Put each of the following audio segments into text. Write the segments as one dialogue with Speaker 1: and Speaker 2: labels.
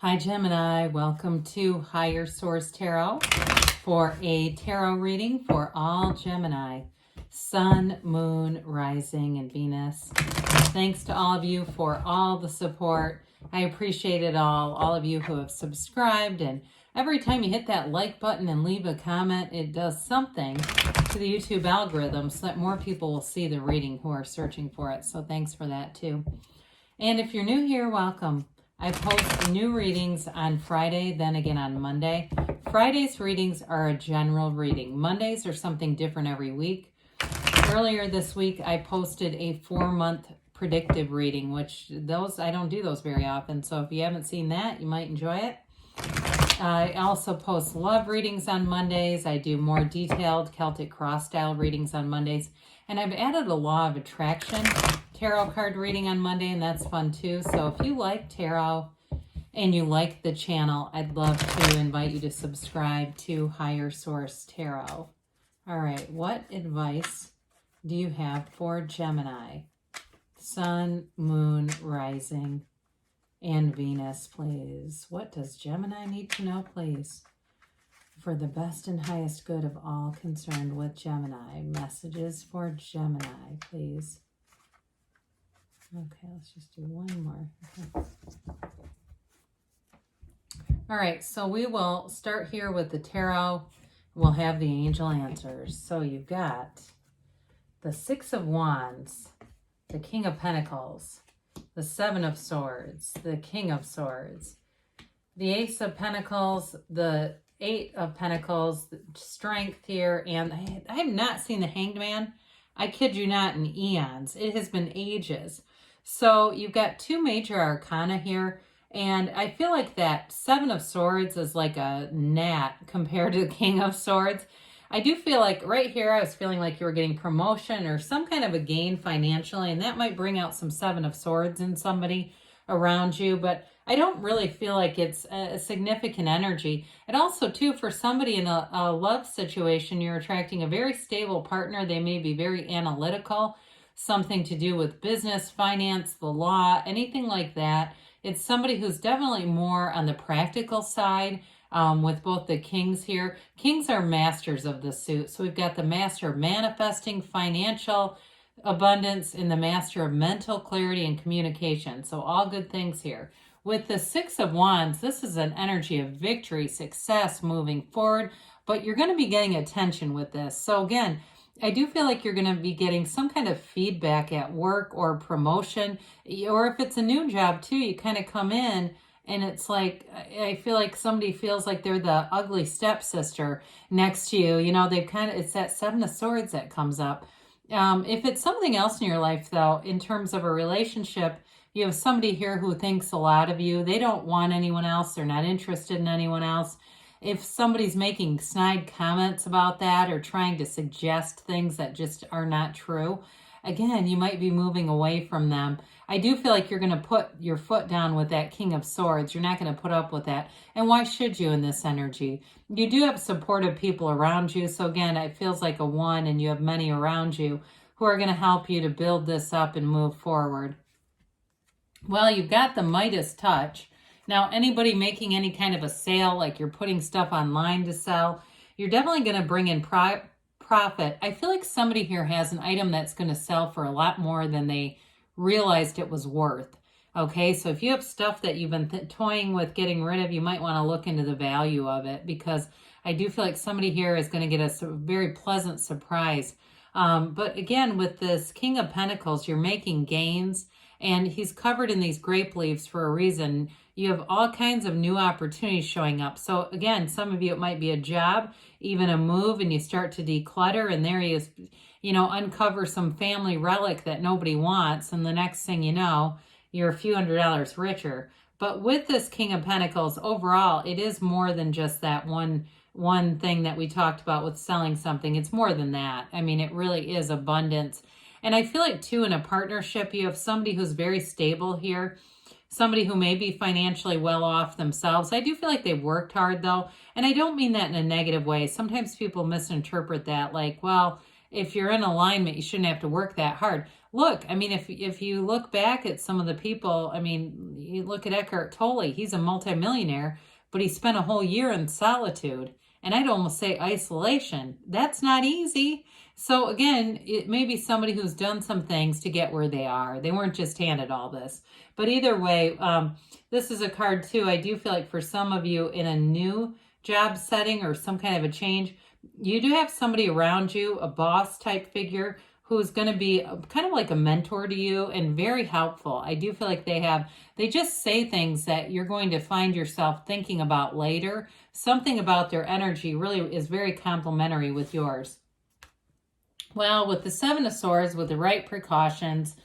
Speaker 1: Hi Gemini, welcome to Higher Source Tarot for a tarot reading for all Gemini, Sun, Moon, Rising, and Venus. Thanks to all of you for all the support. I appreciate it all of you who have subscribed, and every time you hit that like button and leave a comment, it does something to the YouTube algorithm so that more people will see the reading who are searching for it. So thanks for that too. And if you're new here, welcome. I post new readings on Friday, then again on Monday. Friday's readings are a general reading. Mondays are something different every week. Earlier this week, I posted a 4-month predictive reading, which I don't do those very often. So if you haven't seen that, you might enjoy it. I also post love readings on Mondays. I do more detailed Celtic cross style readings on Mondays. And I've added a law of attraction tarot card reading on Monday, and that's fun too. So if you like tarot and you like the channel, I'd love to invite you to subscribe to Higher Source Tarot. All right, what advice do you have for Gemini? Sun, Moon, Rising, and Venus, please. What does Gemini need to know, please? For the best and highest good of all concerned with Gemini. Messages for Gemini, please. Okay, let's just do one more. Okay. All right, so we will start here with the tarot. We'll have the angel answers. So you've got the Six of Wands, the King of Pentacles, the Seven of Swords, the King of Swords, the Ace of Pentacles, the Eight of Pentacles, Strength here, and I have not seen the Hanged Man. I kid you not, in eons. It has been ages. So you've got two major arcana here, and I feel like that Seven of Swords is like a gnat compared to the King of Swords. I do feel like right here I was feeling like you were getting promotion or some kind of a gain financially, and that might bring out some Seven of Swords in somebody around you, but I don't really feel like it's a significant energy. And also, too, for somebody in a love situation, you're attracting a very stable partner. They may be very analytical, something to do with business, finance, the law, anything like that. It's somebody who's definitely more on the practical side with both the kings here. Kings are masters of the suit. So we've got the master of manifesting, financial abundance, and the master of mental clarity and communication. So all good things here. With the Six of Wands, this is an energy of victory, success, moving forward, but you're going to be getting attention with this. So again, I do feel like you're going to be getting some kind of feedback at work or promotion, or if it's a new job too, you kind of come in and it's like, I feel like somebody feels like they're the ugly stepsister next to you. You know, it's that Seven of Swords that comes up. If it's something else in your life though, in terms of a relationship, you have somebody here who thinks a lot of you. They don't want anyone else. They're not interested in anyone else. If somebody's making snide comments about that or trying to suggest things that just are not true, again, you might be moving away from them. I do feel like you're going to put your foot down with that King of Swords. You're not going to put up with that. And why should you in this energy? You do have supportive people around you. So again, it feels like a one, and you have many around you who are going to help you to build this up and move forward. Well, you've got the Midas touch. Now, anybody making any kind of a sale, like you're putting stuff online to sell, you're definitely going to bring in profit. I feel like somebody here has an item that's going to sell for a lot more than they realized it was worth. Okay, so if you have stuff that you've been toying with getting rid of, you might want to look into the value of it, because I do feel like somebody here is going to get a very pleasant surprise. But again, with this King of Pentacles, you're making gains, and he's covered in these grape leaves for a reason. You have all kinds of new opportunities showing up. So again, some of you, it might be a job, even a move, and you start to declutter, and there he is, you know, uncover some family relic that nobody wants, and the next thing you know, you're a few $100s richer. But with this King of Pentacles, overall, it is more than just that one thing that we talked about with selling something. It's more than that. I mean, it really is abundance. And I feel like, too, in a partnership, you have somebody who's very stable here, somebody who may be financially well off themselves. I do feel like they've worked hard, though, and I don't mean that in a negative way. Sometimes people misinterpret that like, well, if you're in alignment, you shouldn't have to work that hard. look, I mean, if you look back at some of the people, I mean, you look at Eckhart Tolle, he's a multimillionaire, but he spent a whole year in solitude, and I'd almost say isolation. That's not easy. So again, it may be somebody who's done some things to get where they are. They weren't just handed all this. But either way, this is a card too. I do feel like for some of you in a new job setting or some kind of a change, you do have somebody around you, a boss type figure, who's going to be kind of like a mentor to you and very helpful. I do feel like they just say things that you're going to find yourself thinking about later. Something about their energy really is very complementary with yours. Well, with the Seven of Swords, with the right precautions,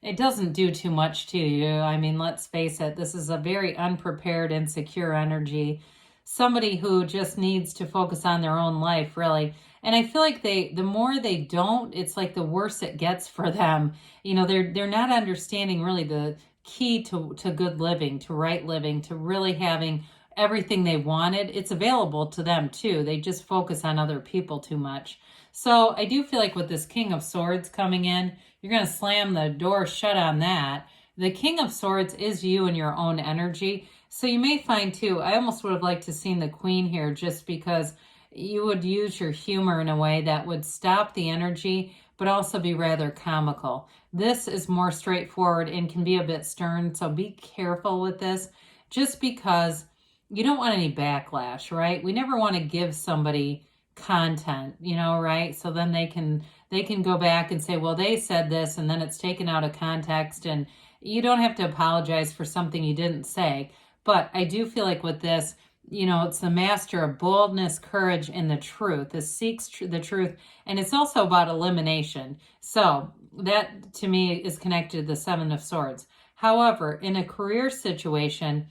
Speaker 1: it doesn't do too much to you. I mean, let's face it, this is a very unprepared, insecure energy. Somebody who just needs to focus on their own life, really. And I feel like the more they don't, it's like the worse it gets for them. You know, they're not understanding really the key to good living, to right living, to really having everything they wanted. It's available to them too. They just focus on other people too much. So I do feel like with this King of Swords coming in, you're going to slam the door shut on that. The King of Swords is you and your own energy. So you may find too, I almost would have liked to seen the Queen here just because you would use your humor in a way that would stop the energy, but also be rather comical. This is more straightforward and can be a bit stern, so be careful with this just because you don't want any backlash, right? We never want to give somebody content, you know, right? So then they can go back and say, well, they said this, and then it's taken out of context, and you don't have to apologize for something you didn't say. But I do feel like with this, you know, it's the master of boldness, courage, and the truth. This seeks the truth, and it's also about elimination. So that, to me, is connected to the Seven of Swords. However, in a career situation,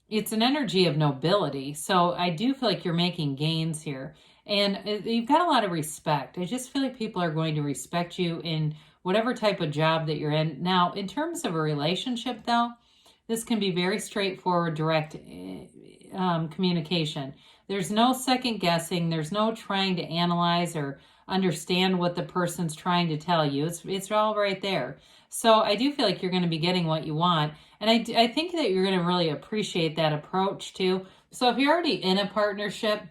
Speaker 1: it's an energy of nobility. So I do feel like you're making gains here. And you've got a lot of respect. I just feel like people are going to respect you in whatever type of job that you're in. Now, in terms of a relationship, though, this can be very straightforward, direct communication. There's no second guessing. There's no trying to analyze or understand what the person's trying to tell you. It's all right there. So I do feel like you're going to be getting what you want. And I think that you're going to really appreciate that approach too. So if you're already in a partnership,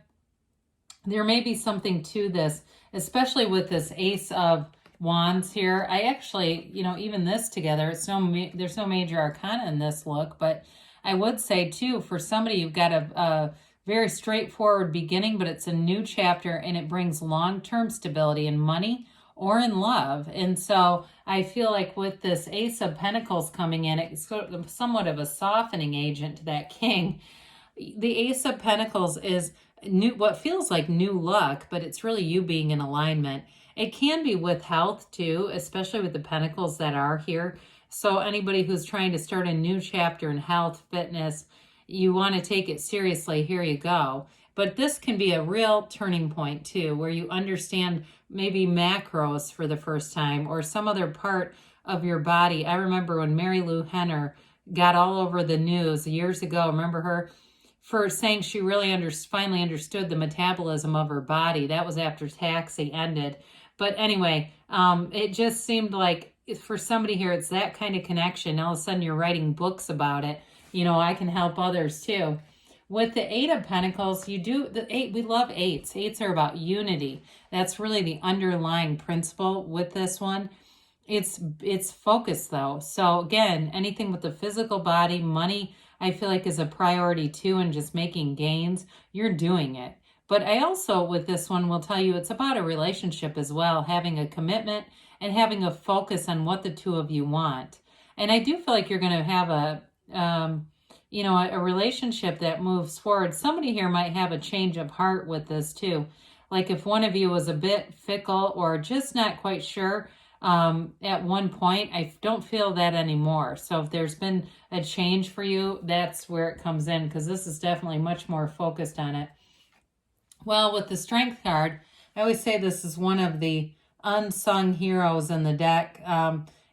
Speaker 1: there may be something to this, especially with this Ace of Wands here. I actually, you know, even this together, there's no major arcana in this look, but I would say too, for somebody, you've got a very straightforward beginning, but it's a new chapter and it brings long-term stability in money or in love. And so I feel like with this Ace of Pentacles coming in, it's somewhat of a softening agent to that King. The Ace of Pentacles is what feels like new luck, but it's really you being in alignment. It can be with health too, especially with the pentacles that are here. So anybody who's trying to start a new chapter in health, fitness, you want to take it seriously, here you go. But this can be a real turning point too, where you understand maybe macros for the first time or some other part of your body. I remember when Mary Lou Henner got all over the news years ago. Remember her? For saying she really finally understood the metabolism of her body. That was after Taxi ended. But anyway, it just seemed like for somebody here, it's that kind of connection. All of a sudden you're writing books about it. You know, I can help others too. With the Eight of Pentacles, we love eights. Eights are about unity. That's really the underlying principle with this one. It's focus though. So again, anything with the physical body, money, I feel like is a priority too, and just making gains, you're doing it. But I also, with this one, will tell you it's about a relationship as well, having a commitment and having a focus on what the two of you want. And I do feel like you're going to have a relationship that moves forward. Somebody here might have a change of heart with this too. Like if one of you was a bit fickle or just not quite sure, at one point, I don't feel that anymore. So if there's been a change for you, that's where it comes in, because this is definitely much more focused on it. Well, with the Strength card, I always say this is one of the unsung heroes in the deck.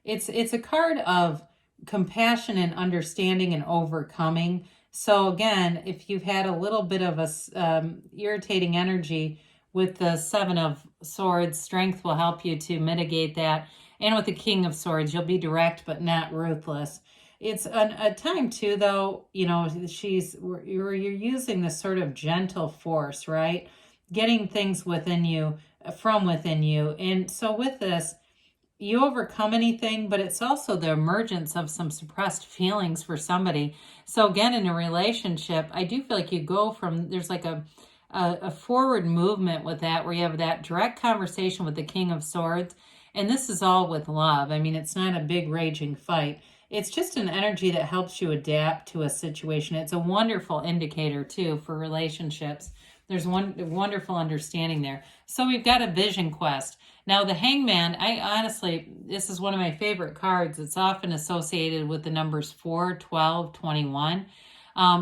Speaker 1: It's a card of compassion and understanding and overcoming. So again, if you've had a little bit of a irritating energy with the Seven of Swords, Strength will help you to mitigate that. And with the King of Swords, you'll be direct but not ruthless. It's a time too, though, you know, you're using this sort of gentle force, right? Getting things within you, from within you. And so with this, you overcome anything, but it's also the emergence of some suppressed feelings for somebody. So again, in a relationship, I do feel like you go from, there's like a forward movement with that, where you have that direct conversation with the King of Swords. And this is all with love. I mean, it's not a big raging fight. It's just an energy that helps you adapt to a situation. It's a wonderful indicator, too, for relationships. There's one wonderful understanding there. So we've got a vision quest. Now, the Hangman, I honestly, this is one of my favorite cards. It's often associated with the numbers 4, 12, 21.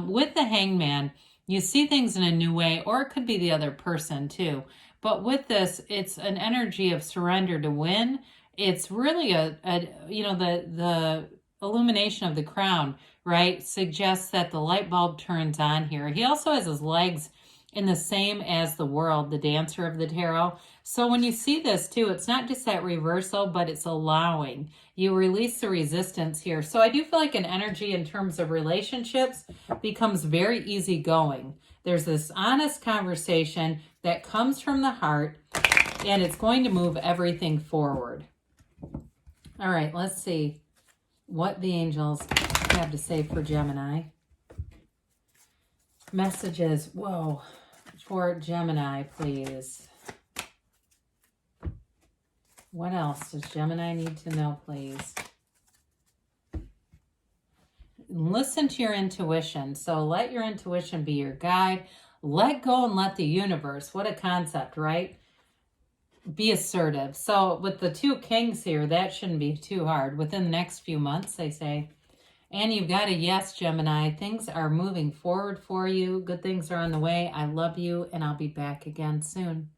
Speaker 1: With the Hangman, you see things in a new way, or it could be the other person, too. But with this, it's an energy of surrender to win. It's really the illumination of the crown, right, suggests that the light bulb turns on here. He also has his legs in the same as the world, the dancer of the tarot. So when you see this too, it's not just that reversal, but it's allowing. You release the resistance here. So I do feel like an energy in terms of relationships becomes very easygoing. There's this honest conversation that comes from the heart, and it's going to move everything forward. All right, let's see what the angels have to say for Gemini. Messages, whoa, for Gemini, please. What else does Gemini need to know, please? Listen to your intuition. So let your intuition be your guide. Let go and let the universe. What a concept, right? Be assertive. So with the 2 kings here, that shouldn't be too hard. Within the next few months, they say. And you've got a yes, Gemini. Things are moving forward for you. Good things are on the way. I love you, and I'll be back again soon.